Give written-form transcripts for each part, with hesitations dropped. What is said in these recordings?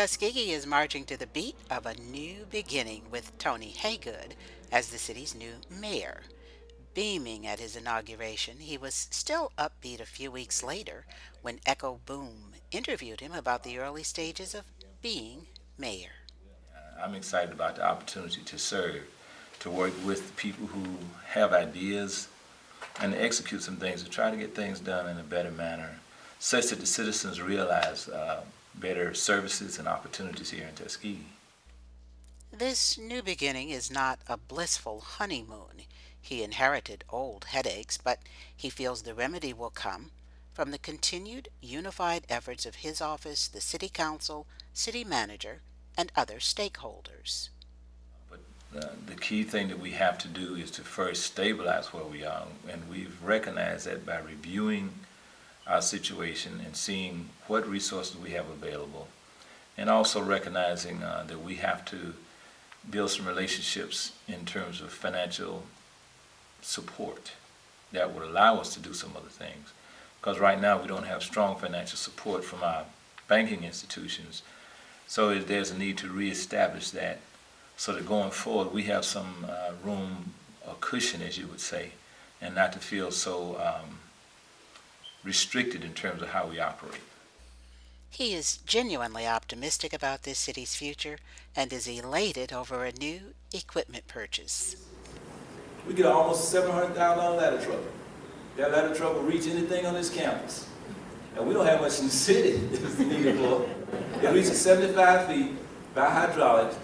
Tuskegee is marching to the beat of a new beginning with Tony Haygood as the city's new mayor. Beaming at his inauguration, he was still upbeat a few weeks later when ECHOboom interviewed him about the early stages of being mayor. I'm excited about the opportunity to serve, to work with people who have ideas and to execute some things, to try to get things done in a better manner, such that the citizens realize better services and opportunities here in Tuskegee. This new beginning is not a blissful honeymoon. He inherited old headaches, but he feels the remedy will come from the continued unified efforts of his office, the city council, city manager, and other stakeholders. But the key thing that we have to do is to first stabilize where we are, and we've recognized that by reviewing our situation and seeing what resources we have available, and also recognizing that we have to build some relationships in terms of financial support that would allow us to do some other things. Because right now we don't have strong financial support from our banking institutions, so there's a need to reestablish that so that going forward we have some room, a cushion as you would say, and not to feel so restricted in terms of how we operate. He is genuinely optimistic about this city's future and is elated over a new equipment purchase. We get almost $700,000 ladder truck. That ladder truck will reach anything on this campus. And we don't have much in the city that's needed for. It reaches 75 feet by hydraulics.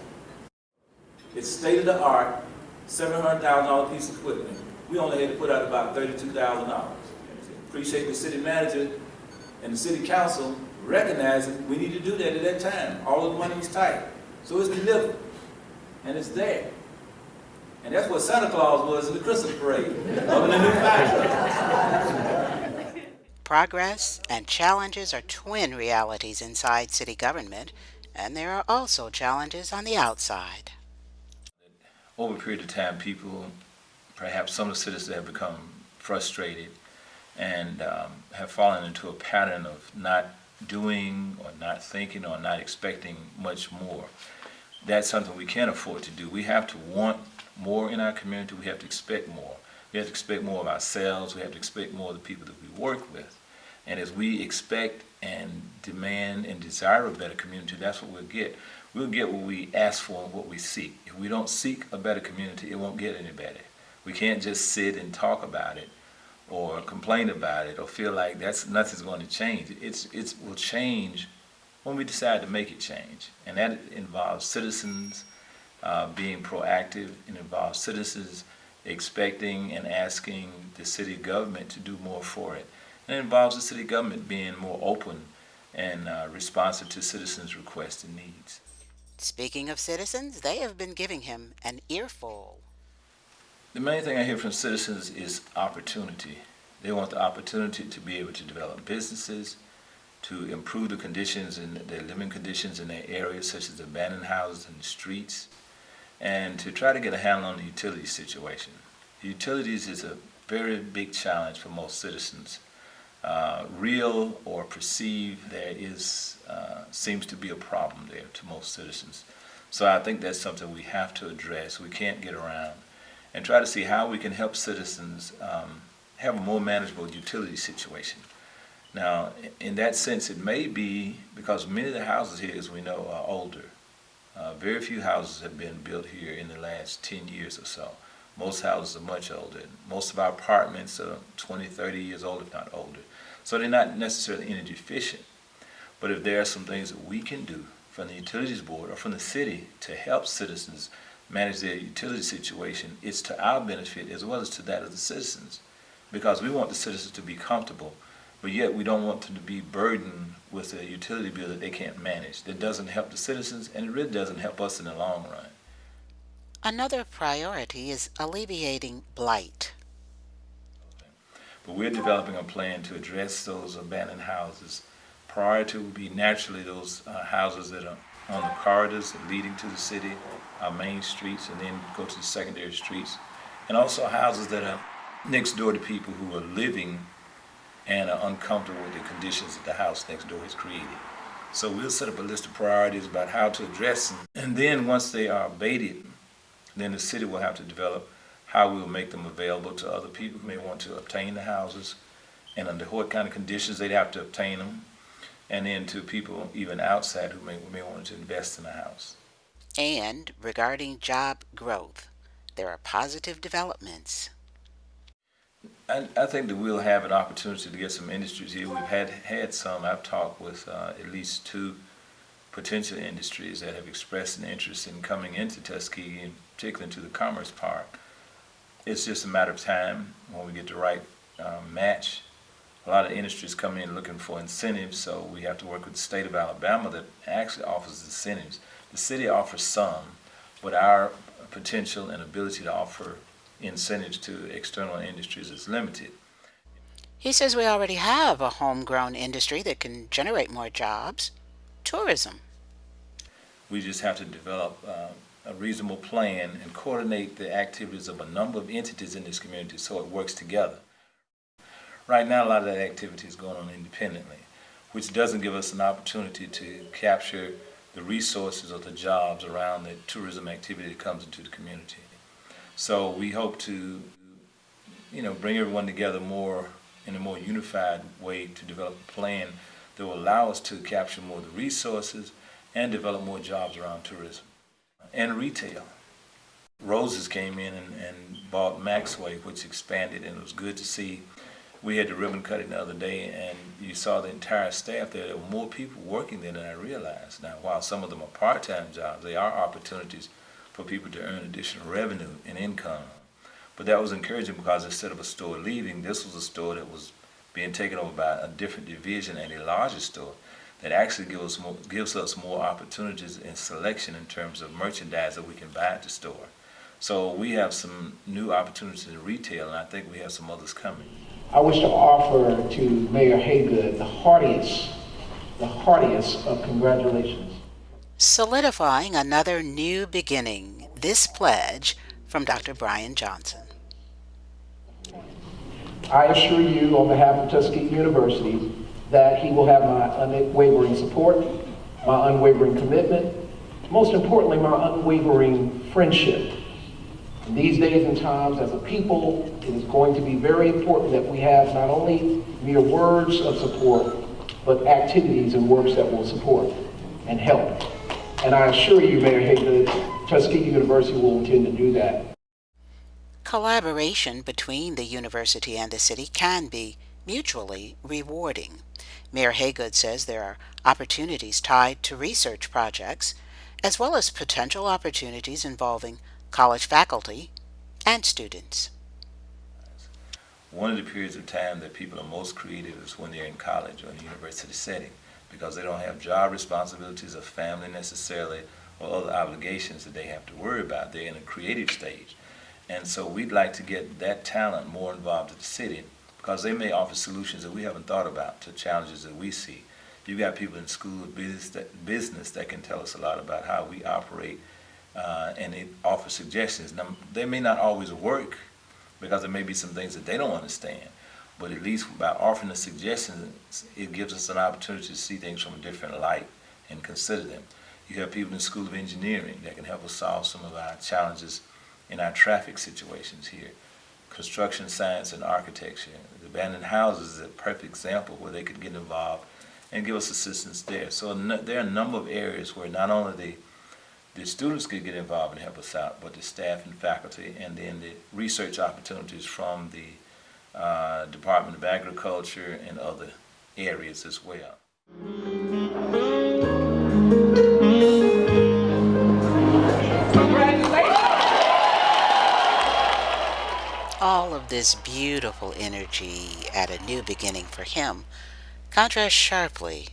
It's state-of-the-art, $700,000 piece of equipment. We only had to put out about $32,000. Appreciate the city manager and the city council recognizing we need to do that at that time. All of the money was tight. So it's delivered. And it's there. And that's what Santa Claus was in the Christmas parade, up in the new fire truck. Progress and challenges are twin realities inside city government, and there are also challenges on the outside. Over a period of time, people, perhaps some of the citizens have become frustrated and have fallen into a pattern of not doing or not thinking or not expecting much more. That's something we can't afford to do. We have to want more in our community. We have to expect more. We have to expect more of ourselves. We have to expect more of the people that we work with. And as we expect and demand and desire a better community, that's what we'll get. We'll get what we ask for and what we seek. If we don't seek a better community, it won't get any better. We can't just sit and talk about it or complain about it or feel like nothing's going to change. It will change when we decide to make it change. And that involves citizens being proactive. It involves citizens expecting and asking the city government to do more for it. And it involves the city government being more open and responsive to citizens' requests and needs. Speaking of citizens, they have been giving him an earful. The main thing I hear from citizens is opportunity. They want the opportunity to be able to develop businesses, to improve the conditions and their living conditions in their areas, such as abandoned houses and the streets, and to try to get a handle on the utility situation. The utilities is a very big challenge for most citizens. Real or perceived, there is seems to be a problem there to most citizens. So I think that's something we have to address. We can't get around and try to see how we can help citizens have a more manageable utility situation. Now, in that sense, it may be because many of the houses here, as we know, are older. Very few houses have been built here in the last 10 years or so. Most houses are much older. Most of our apartments are 20, 30 years old, if not older. So they're not necessarily energy efficient. But if there are some things that we can do from the utilities board or from the city to help citizens manage their utility situation, it's to our benefit as well as to that of the citizens. Because we want the citizens to be comfortable, but yet we don't want them to be burdened with a utility bill that they can't manage. That doesn't help the citizens, and it really doesn't help us in the long run. Another priority is alleviating blight. But we're developing a plan to address those abandoned houses. Priority would be naturally those houses that are on the corridors leading to the city, our main streets, and then go to the secondary streets. And also houses that are next door to people who are living and are uncomfortable with the conditions that the house next door has created. So we'll set up a list of priorities about how to address them. And then once they are abated, then the city will have to develop how we will make them available to other people who may want to obtain the houses and under what kind of conditions they'd have to obtain them, and then to people even outside who may want to invest in a house. And regarding job growth, there are positive developments. I think that we'll have an opportunity to get some industries here. We've had some. I've talked with at least two potential industries that have expressed an interest in coming into Tuskegee, and particularly into the Commerce Park. It's just a matter of time when we get the right match. A lot of industries come in looking for incentives, so we have to work with the state of Alabama that actually offers incentives. The city offers some, but our potential and ability to offer incentives to external industries is limited. He says we already have a homegrown industry that can generate more jobs: tourism. We just have to develop a reasonable plan and coordinate the activities of a number of entities in this community so it works together. Right now, a lot of that activity is going on independently, which doesn't give us an opportunity to capture the resources or the jobs around the tourism activity that comes into the community. So we hope to, bring everyone together more in a more unified way to develop a plan that will allow us to capture more of the resources and develop more jobs around tourism and retail. Roses came in and bought Maxway, which expanded, and it was good to see. We had the ribbon cutting the other day, and you saw the entire staff there. There were more people working there than I realized. Now, while some of them are part-time jobs, they are opportunities for people to earn additional revenue and income. But that was encouraging because instead of a store leaving, this was a store that was being taken over by a different division and a larger store that actually gives us more opportunities in selection in terms of merchandise that we can buy at the store. So we have some new opportunities in retail, and I think we have some others coming. I wish to offer to Mayor Haygood the heartiest of congratulations. Solidifying another new beginning, this pledge from Dr. Brian Johnson. I assure you on behalf of Tuskegee University that he will have my unwavering support, my unwavering commitment, most importantly, my unwavering friendship. In these days and times, as a people, it is going to be very important that we have not only mere words of support, but activities and works that will support and help. And I assure you, Mayor Haygood, Tuskegee University will intend to do that. Collaboration between the university and the city can be mutually rewarding. Mayor Haygood says there are opportunities tied to research projects, as well as potential opportunities involving college faculty and students. One of the periods of time that people are most creative is when they're in college or in a university setting, because they don't have job responsibilities or family necessarily or other obligations that they have to worry about. They're in a creative stage. And so we'd like to get that talent more involved with the city because they may offer solutions that we haven't thought about to challenges that we see. You've got people in school of business that can tell us a lot about how we operate, and they offer suggestions. Now, they may not always work because there may be some things that they don't understand, but at least by offering the suggestions, it gives us an opportunity to see things from a different light and consider them. You have people in the School of Engineering that can help us solve some of our challenges in our traffic situations here. Construction science and architecture. The abandoned houses is a perfect example where they could get involved and give us assistance there. So there are a number of areas where not only the students could get involved and help us out, but the staff and faculty, and then the research opportunities from the Department of Agriculture and other areas as well. All of this beautiful energy at a new beginning for him contrasts sharply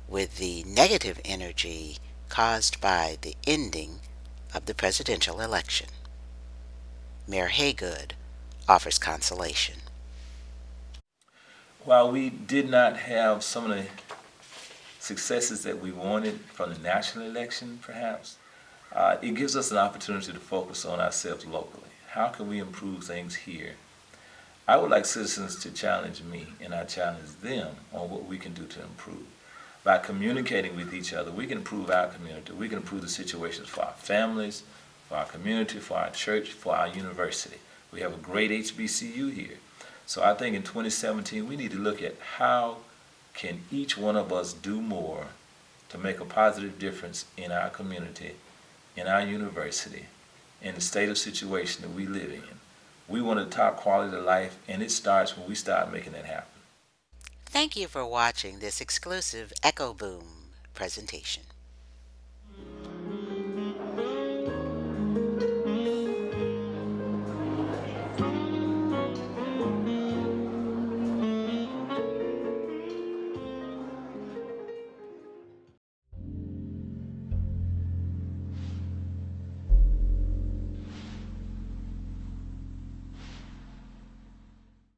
with the negative energy caused by the ending of the presidential election. Mayor Haygood offers consolation. While we did not have some of the successes that we wanted from the national election, perhaps, it gives us an opportunity to focus on ourselves locally. How can we improve things here? I would like citizens to challenge me, and I challenge them on what we can do to improve. by communicating with each other, we can improve our community. We can improve the situations for our families, for our community, for our church, for our university. We have a great HBCU here. So I think in 2017, we need to look at how can each one of us do more to make a positive difference in our community, in our university, in the state of situation that we live in. We want a top quality of life, and it starts when we start making that happen. Thank you for watching this exclusive ECHOboom presentation.